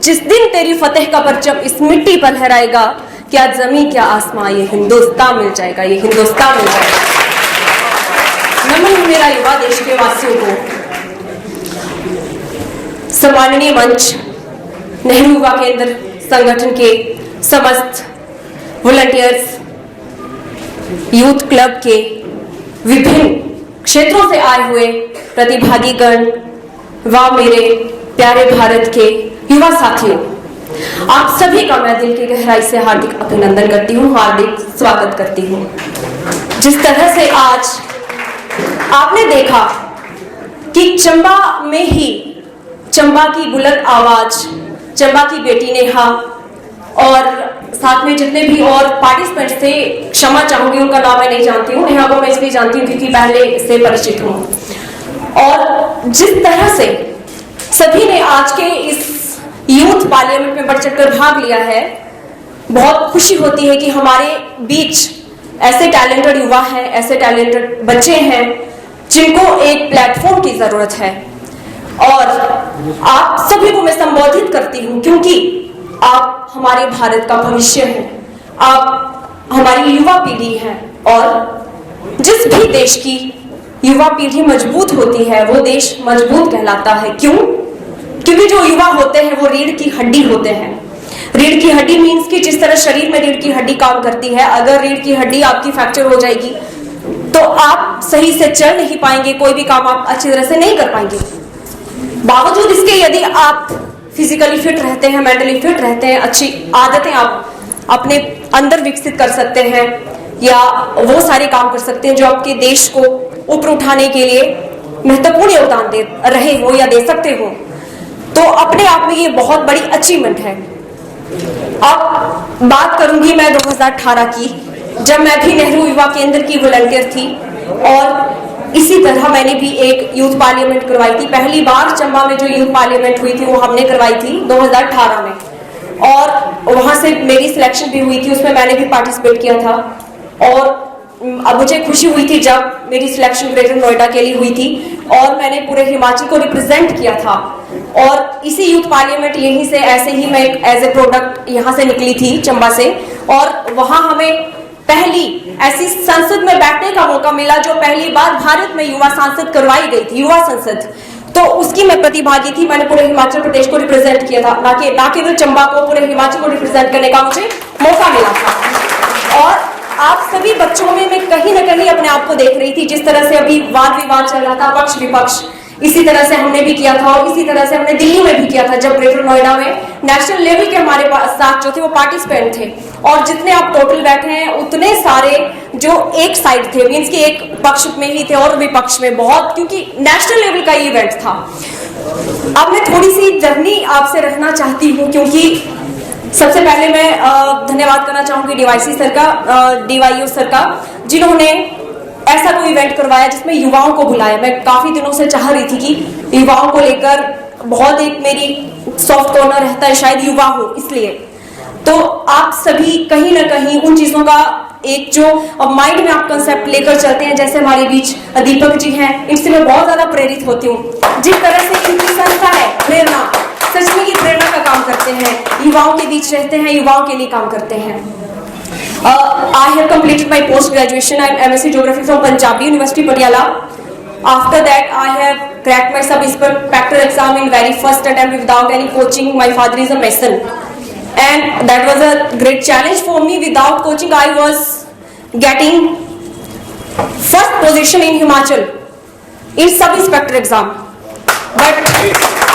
जिस दिन तेरी फतेह का परचम इस मिट्टी पर लहराएगा, क्या जमीन क्या आसमां, ये हिंदुस्तान मिल जाएगा, ये हिंदुस्तान मिल जाएगा। नमन मेरा युवा देश के वासियों को। सम्माननीय मंच, नेहरू युवा केंद्र संगठन के समस्त वॉलंटियर्स, यूथ क्लब के विभिन्न क्षेत्रों से आए हुए प्रतिभागी गण व मेरे प्यारे भारत के युवा साथियों, आप सभी का मैं दिल की गहराई से हार्दिक अभिनंदन करती हूँ, हार्दिक स्वागत करती हूँ। जिस तरह से आज आपने देखा कि चंबा में ही चंबा की बुलंद आवाज, चंबा की बेटी नेहा और साथ में जितने भी और पार्टिसिपेंट्स थे, क्षमा चाहूंगी उनका नाम मैं नहीं जानती हूँ, नेहा को मैं इसलिए जानती हूँ क्योंकि पहले से परिचित हूँ। और जिस तरह से सभी ने आज के इस यूथ पार्लियामेंट में बढ़ चढ़कर भाग लिया है, बहुत खुशी होती है कि हमारे बीच ऐसे टैलेंटेड युवा हैं, ऐसे टैलेंटेड बच्चे हैं जिनको एक प्लेटफॉर्म की जरूरत है। और आप सभी को मैं संबोधित करती हूँ क्योंकि आप हमारे भारत का भविष्य हैं, आप हमारी युवा पीढ़ी है। और जिस भी देश की युवा पीढ़ी मजबूत होती है वो देश मजबूत कहलाता है। क्यों? क्योंकि जो युवा होते हैं वो रीढ़ की हड्डी होते हैं। रीढ़ की हड्डी मीन्स कि जिस तरह शरीर में रीढ़ की हड्डी काम करती है, अगर रीढ़ की हड्डी आपकी फ्रैक्चर हो जाएगी तो आप सही से चल नहीं पाएंगे, कोई भी काम आप अच्छी तरह से नहीं कर पाएंगे। बावजूद इसके यदि आप फिजिकली फिट रहते हैं, मेंटली फिट रहते हैं, अच्छी आदतें आप अपने अंदर विकसित कर सकते हैं या वो सारे काम कर सकते हैं जो आपके देश को ऊपर उठाने के लिए महत्वपूर्ण योगदान दे रहे हो या दे सकते हो, तो अपने आप में ये बहुत बड़ी अचीवमेंट है। अब बात करूंगी मैं 2018 की, जब मैं भी नेहरू युवा केंद्र की वॉलंटियर थी और इसी तरह मैंने भी एक यूथ पार्लियामेंट करवाई थी। पहली बार चंबा में जो यूथ पार्लियामेंट हुई थी वो हमने करवाई थी 2018 में और वहां से मेरी सिलेक्शन भी हुई थी, उसमें मैंने भी पार्टिसिपेट किया था। और अब मुझे खुशी हुई थी जब मेरी सिलेक्शन ग्रेटर नोएडा के लिए हुई थी और मैंने पूरे हिमाचल को रिप्रेजेंट किया था। और इसी यूथ पार्लियामेंट यहीं से ऐसे ही मैं एज ए प्रोडक्ट यहाँ से निकली थी चंबा से, और वहां हमें पहली ऐसी संसद में बैठने का मौका मिला जो पहली बार भारत में युवा संसद करवाई गई थी, युवा संसद। तो उसकी मैं प्रतिभागी थी, मैंने पूरे हिमाचल प्रदेश को रिप्रेजेंट किया था, ना केवल चंबा को, पूरे हिमाचल को रिप्रेजेंट करने का मुझे मौका मिला था। और आप सभी बच्चों में मैं कहीं ना कहीं अपने आप को देख रही थी। जिस तरह से अभी वाद विवाद चल रहा था, पक्ष विपक्ष, इसी तरह से हमने भी किया था और इसी तरह से हमने दिल्ली में भी किया था जब ग्रेटर नोएडा में नेशनल लेवल के हमारे साथ जो थे वो पार्टिसिपेंट थे। और जितने आप टोटल बैठे हैं उतने सारे जो एक साइड थे, मीन्स कि एक पक्ष में ही थे और विपक्ष में बहुत, क्योंकि नेशनल लेवल का इवेंट था। अब मैं थोड़ी सी जर्नी आपसे रखना चाहती हूँ क्योंकि सबसे पहले मैं धन्यवाद करना चाहूंगी डीवाईसी सर का, डीवाईओ सर का, जिन्होंने ऐसा कोई इवेंट करवाया जिसमें युवाओं को बुलाया। मैं काफी दिनों से चाह रही थी कि युवाओं को लेकर बहुत एक मेरी सॉफ्ट कॉर्नर रहता है, शायद युवा हो इसलिए। तो आप सभी कहीं ना कहीं उन चीजों का एक जो माइंड में आप कंसेप्ट लेकर चलते हैं, जैसे हमारे बीच दीपक जी हैं, इनसे मैं बहुत ज्यादा प्रेरित होती हूँ। जिस तरह से इनकी संस्था है प्रेरणा, सच में ये प्रेरणा का काम करते हैं, युवाओं के बीच रहते हैं, युवाओं के लिए काम करते हैं। I have completed my post graduation. I am MSc Geography from Punjabi University Patiala. After that, I have cracked my sub-inspector exam in very first attempt without any coaching. My father is a mason, and that was a great challenge for me. Without coaching, I was getting first position in Himachal in sub-inspector exam. But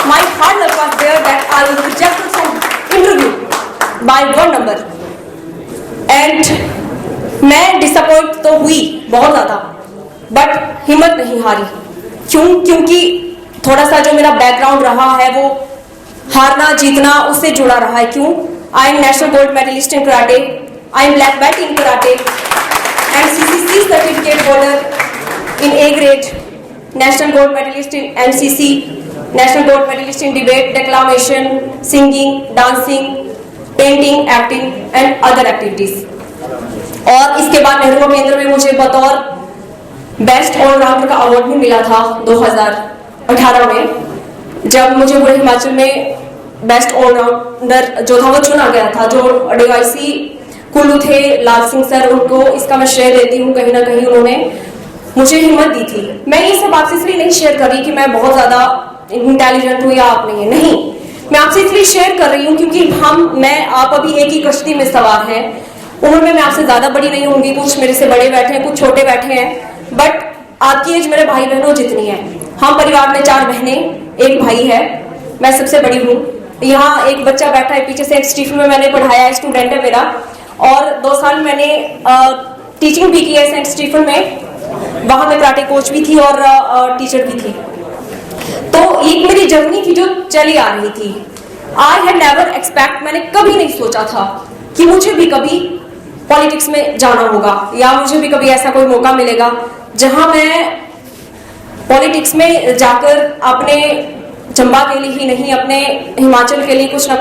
my hard luck was there that I was rejected from interview by 1 number. And मैं disappoint तो हुई बहुत ज्यादा, but हिम्मत नहीं हारी। क्यों? क्योंकि थोड़ा सा जो मेरा बैकग्राउंड रहा है वो हारना जीतना उससे जुड़ा रहा है। क्यों? I am national gold medalist in karate, I am black belt in karate and CCC certificate holder in A grade, national gold medalist in NCC, national gold medalist in debate, declamation, singing, dancing, painting, acting and other activities. और इसके बाद नेहरू केंद्र में मुझे बतौर best allrounder का award भी मिला था 2018 में, जब मुझे पूरे हिमाचल में बेस्ट ऑलराउंडर जो था वो चुना गया था। जो डीवाईसी कुल्लू थे लाल सिंह सर, उनको इसका मैं श्रेय देती हूँ। कहीं ना कहीं उन्होंने मुझे हिम्मत दी थी। मैं ये सब आपसे इसलिए नहीं शेयर कर रही कि मैं बहुत ज्यादा इंटेलिजेंट हूँ या आप नहीं है, नहीं, मैं आपसे इसलिए शेयर कर रही हूँ क्योंकि आप अभी एक ही कश्ती में सवार हैं। उम्र में मैं आपसे ज्यादा बड़ी नहीं होंगी, कुछ मेरे से बड़े बैठे हैं, कुछ छोटे बैठे हैं, बट आपकी एज मेरे भाई बहनों जितनी है। हम परिवार में 4 बहनें, 1 भाई है, मैं सबसे बड़ी हूँ। यहाँ एक बच्चा बैठा है पीछे, सेंट स्टीफन में मैंने पढ़ाया है, स्टूडेंट है मेरा, और 2 साल मैंने टीचिंग भी की है सेंट स्टीफन में। वहां मैं कराटे कोच भी थी और टीचर भी थी। तो एक मेरी जर्नी थी जो चली आ रही थी। आई हैड नेवर एक्सपेक्ट, मैंने कभी नहीं सोचा था कि मुझे भी कभी पॉलिटिक्स में जाना होगा या मुझे भी कभी ऐसा कोई मौका मिलेगा जहां मैं पॉलिटिक्स में जाकर अपने चंबा के लिए ही नहीं, अपने हिमाचल के लिए कुछ ना